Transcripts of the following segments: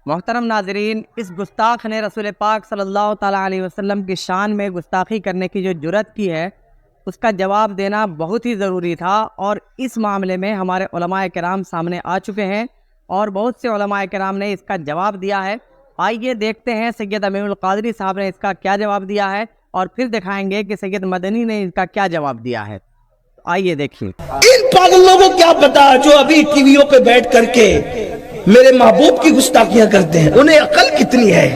محترم ناظرین، اس گستاخ نے رسول پاک صلی اللہ تعالیٰ علیہ وسلم کی شان میں گستاخی کرنے کی جو جرأت کی ہے، اس کا جواب دینا بہت ہی ضروری تھا، اور اس معاملے میں ہمارے علماء کرام سامنے آ چکے ہیں اور بہت سے علماء کرام نے اس کا جواب دیا ہے۔ آئیے دیکھتے ہیں سید امین القادری صاحب نے اس کا کیا جواب دیا ہے، اور پھر دکھائیں گے کہ سید مدنی نے اس کا کیا جواب دیا ہے۔ آئیے دیکھیے۔ ان پاگلوں کو کیا پتا جو ابھی ٹی ویوں پہ بیٹھ کر کے میرے محبوب کی گستاخیاں کرتے ہیں، انہیں عقل کتنی ہے؟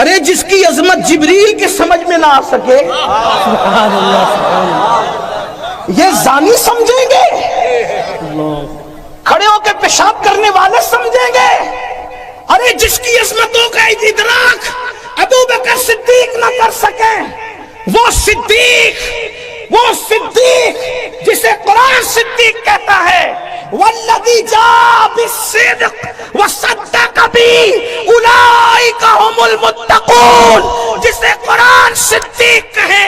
ارے جس کی عظمت جبریل کے سمجھ میں نہ آ سکے، سبحان اللہ سبحان اللہ، یہ زانی سمجھیں گے؟ کھڑے ہو کے پیشاب کرنے والے سمجھیں گے؟ ارے جس کی عظمتوں کا ادراک ابو بکر صدیق نہ کر سکیں، وہ صدیق جسے قرآن صدیق کہتا ہے، والذی جاء بالصدق وصدق بہ اولئک ھم المتقون، جسے قرآن صدیق کہے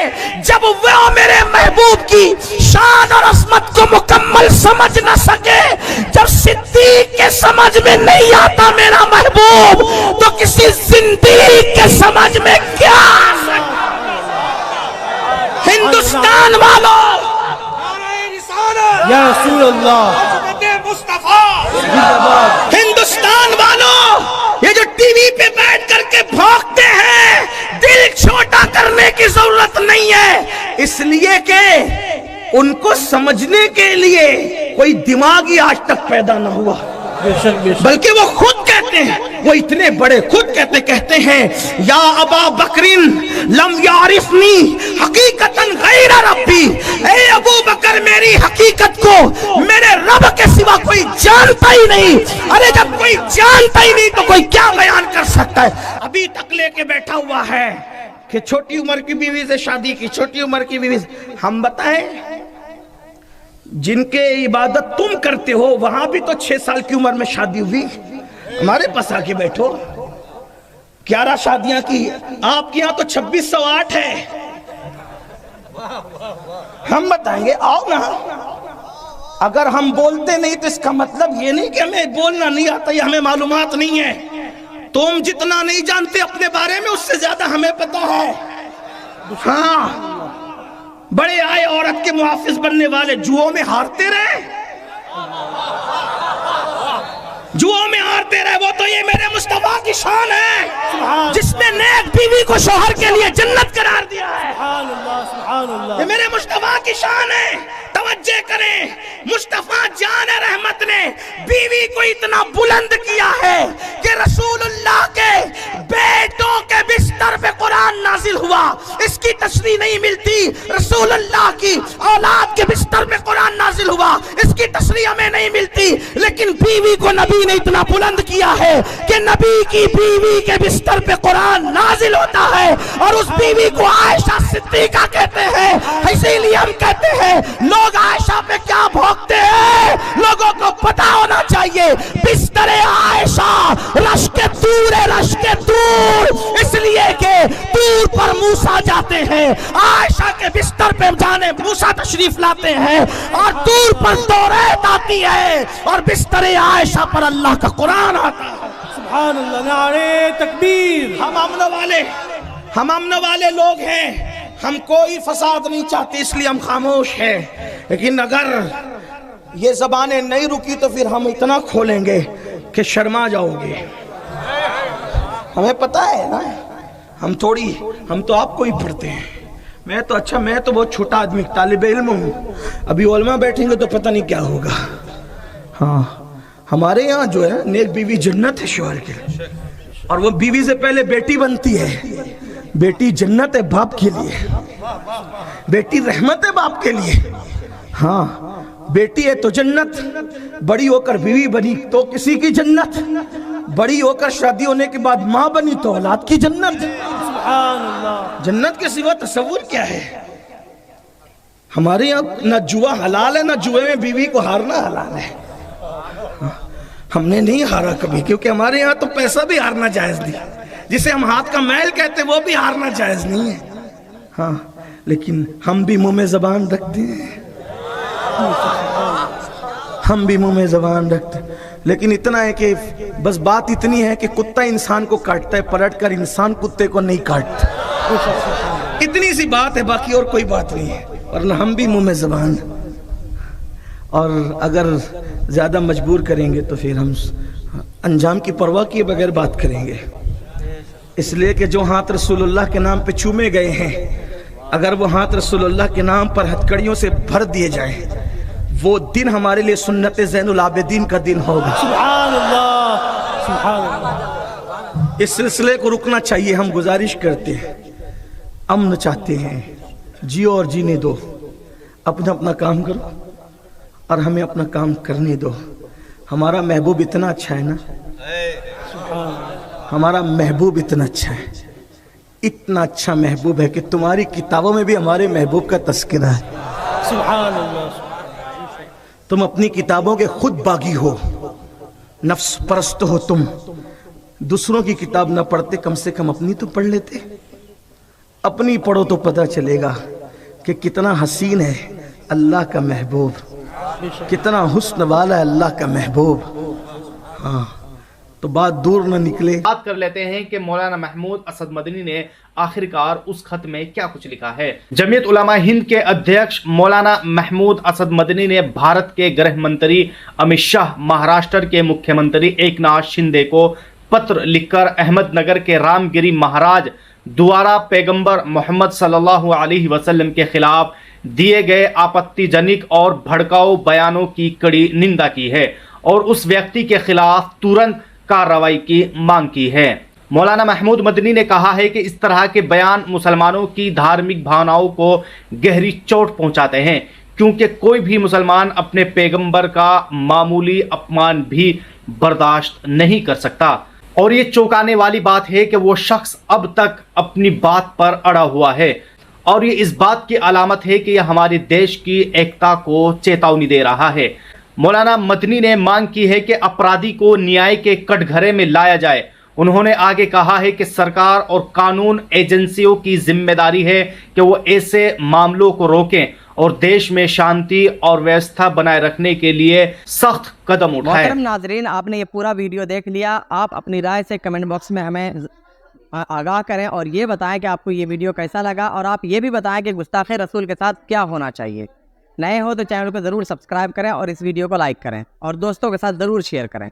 جب وہ میرے محبوب کی شان اور عظمت کو مکمل سمجھ نہ سکے، جب صدیق کے سمجھ میں نہیں آتا میرا محبوب، تو کسی زندیق کے سمجھ میں کیا آ سکتا؟ ہندوستان والوں، یا رسول اللہ، ہندوستان والوں، یہ جو ٹی وی پہ بیٹھ کر کے بھونکتے ہیں، دل چھوٹا کرنے کی ضرورت نہیں ہے، اس لیے کہ ان کو سمجھنے کے لیے کوئی دماغ ہی آج تک پیدا نہ ہوا، بلکہ وہ خود کہتے ہیں، وہ اتنے بڑے خود کہتے ہیں، یا ابا بکرین لم یعرفنی حقیقتاً غیر ربی، اے ابو بکر میری حقیقت کو میرے رب کے سوا کوئی جانتا ہی نہیں۔ ارے جب کوئی جانتا ہی نہیں تو کوئی کیا بیان کر سکتا ہے؟ ابھی تک لے کے بیٹھا ہوا ہے کہ چھوٹی عمر کی بیوی سے شادی کی، چھوٹی عمر کی بیوی سے۔ ہم بتائیں جن کے عبادت تم کرتے ہو وہاں بھی تو 6 سال کی عمر میں شادی ہوئی، ہمارے پاس آ کے بیٹھو، 11 شادیاں کی، آپ کے یہاں تو 2608 ہے۔ ہم بتائیں گے، آؤ نا۔ اگر ہم بولتے نہیں تو اس کا مطلب یہ نہیں کہ ہمیں بولنا نہیں آتا یا ہمیں معلومات نہیں ہے۔ تم جتنا نہیں جانتے اپنے بارے میں اس سے زیادہ ہمیں پتا ہے۔ ہاں، بڑے آئے عورت کے محافظ بننے والے جوؤں میں ہارتے رہے، جوؤں میں ہارتے رہے، وہ تو یہ میرے مصطفیٰ کی شان ہے جس نے نیک بیوی کو شوہر کے لیے جنت قرار دیا ہے۔ یہ میرے مصطفیٰ کی شان ہے۔ توجہ کریں، مصطفیٰ جان رحمت نے بیوی کو اتنا بلند کیا ہے کہ رسول اللہ کے بیٹوں کے بستر پہ قرآن نازل ہوا، اس کی تشریح نہیں ملتی۔ رسول اللہ کی اولاد کے بستر پہ قرآن نازل ہوا، اس کی تشریح ہمیں نہیں ملتی، لیکن بیوی کو نبی نے اتنا بلند کیا ہے کہ نبی کی بیوی کے بستر پہ قرآن نازل ہوتا ہے، اور اس بیوی کو عائشہ صدیقہ کہتے ہیں۔ اسی لیے ہم کہتے ہیں لوگ عائشہ پہ کیا بھونکتے ہیں، لوگوں کو پتا ہونا چاہیے بستر عائشہ رشک طور ہے، رشک طور، اس لیے کہ طور پر موسیٰ جاتے ہیں، عائشہ کے بستر پہ جانے موسیٰ تشریف لاتے ہیں، اور طور پر توریت آتی ہے، اور بستر عائشہ پر اللہ کا قرآن آتا ہے۔ سبحان اللہ، نعرہ تکبیر۔ ہم امن والے لوگ ہیں، ہم کوئی فساد نہیں چاہتے، اس لیے ہم خاموش ہیں، لیکن اگر یہ زبانیں نہیں رکی تو پھر ہم اتنا کھولیں گے کہ شرما جاؤ گے۔ ہمیں پتہ ہے نا، ہم تو آپ کو ہی پڑھتے ہیں، میں تو بہت چھوٹا آدمی طالب علم ہوں، ابھی علماء بیٹھیں گے تو پتہ نہیں کیا ہوگا۔ ہاں، ہمارے یہاں جو ہے نیک بیوی جنت ہے شوہر کے، اور وہ بیوی سے پہلے بیٹی بنتی ہے۔ بیٹی جنت ہے باپ کے لیے، بیٹی رحمت ہے باپ کے لیے۔ ہاں، بیٹی ہے تو جنت، بڑی ہو کر بیوی بنی تو کسی کی جنت، بڑی ہو کر شادی ہونے کے بعد ماں بنی تو اولاد کی جنت۔ سبحان اللہ، جنت کے سوا تصور کیا ہے؟ ہمارے یہاں نہ جوا حلال ہے، نہ جوے میں بیوی کو ہارنا حلال ہے۔ ہم نے نہیں ہارا کبھی، کیونکہ ہمارے یہاں تو پیسہ بھی ہارنا جائز نہیں، جسے ہم ہاتھ کا میل کہتے وہ بھی ہارنا جائز نہیں ہے۔ ہاں، لیکن ہم بھی منہ میں زبان رکھتے ہیں، ہم بھی منہ میں زبان رکھتے ہیں، لیکن اتنا ہے کہ بس بات اتنی ہے کہ کتا انسان کو کاٹتا ہے پلٹ کر، انسان کتے کو نہیں کاٹتا. اتنی سی بات ہے، باقی اور کوئی بات نہیں ہے. ورنہ ہم بھی منہ میں زبان، اور اگر زیادہ مجبور کریں گے تو پھر ہم انجام کی پرواہ کیے بغیر بات کریں گے. اس لیے کہ جو ہاتھ رسول اللہ کے نام پہ چومے گئے ہیں، اگر وہ ہاتھ رسول اللہ کے نام پر ہتھکڑیوں سے بھر دیے جائیں، وہ دن ہمارے لیے سنت زین العابدین کا دن ہوگا. سبحان اللہ سبحان اللہ. اس سلسلے کو رکنا چاہیے. ہم گزارش کرتے ہیں، امن چاہتے ہیں، جیو اور جینے دو. اپنا اپنا کام کرو اور ہمیں اپنا کام کرنے دو. ہمارا محبوب اتنا اچھا ہے نا، ہمارا محبوب اتنا اچھا ہے، اتنا اچھا محبوب ہے کہ تمہاری کتابوں میں بھی ہمارے محبوب کا تذکرہ ہے. سبحان اللہ. تم اپنی کتابوں کے خود باغی ہو، نفس پرست ہو. تم دوسروں کی کتاب نہ پڑھتے، کم سے کم اپنی تو پڑھ لیتے. اپنی پڑھو تو پتہ چلے گا کہ کتنا حسین ہے اللہ کا محبوب، کتنا حسن والا ہے اللہ کا محبوب. ہاں تو بات دور نہ نکلے. بات کر لیتے ہیں کہ مولانا محمود اسد مدنی نے آخرکار اس خط میں کیا کچھ لکھا ہے. جمعیت علماء ہند کے ادھیکش مولانا محمود اسد مدنی نے بھارت کے گرہ منتری امت شاہ، مہاراشٹر کے مکھیہ منتری ایک ناتھ شندے کو پتر لکھ کر احمد نگر کے رام گری مہاراج دوارا پیغمبر محمد صلی اللہ علیہ وسلم کے خلاف دیے گئے آپتی جنک اور بھڑکاؤ بیانوں کی کڑی نندا کی ہے اور اس ویکتی کے خلاف ترنت کارروائی کی مانگ کی ہے. مولانا محمود مدنی نے کہا ہے کہ اس طرح کے بیان مسلمانوں کی دھارمک بھاوناؤں کو گہری چوٹ پہنچاتے ہیں، کیونکہ کوئی بھی مسلمان اپنے پیغمبر کا معمولی اپمان بھی برداشت نہیں کر سکتا. اور یہ چونکانے والی بات ہے کہ وہ شخص اب تک اپنی بات پر اڑا ہوا ہے، اور یہ اس بات کی علامت ہے کہ یہ ہمارے دیش کی ایکتا کو چیتاونی دے رہا ہے. مولانا مدنی نے مانگ کی ہے کہ اپرادھی کو نیائے کے کٹ گھرے میں لایا جائے. انہوں نے آگے کہا ہے کہ سرکار اور قانون ایجنسیوں کی ذمہ داری ہے کہ وہ ایسے معاملوں کو روکیں اور دیش میں شانتی اور ویوستھا بنائے رکھنے کے لیے سخت قدم اٹھائیں. محترم ناظرین، آپ نے یہ پورا ویڈیو دیکھ لیا. آپ اپنی رائے سے کمنٹ باکس میں ہمیں آگاہ کریں اور یہ بتائیں کہ آپ کو یہ ویڈیو کیسا لگا، اور آپ یہ بھی بتائیں کہ گستاخ رسول کے ساتھ کیا ہونا چاہیے. نئے ہو تو چینل کو ضرور سبسکرائب کریں اور اس ویڈیو کو لائک کریں اور دوستوں کے ساتھ ضرور شیئر کریں.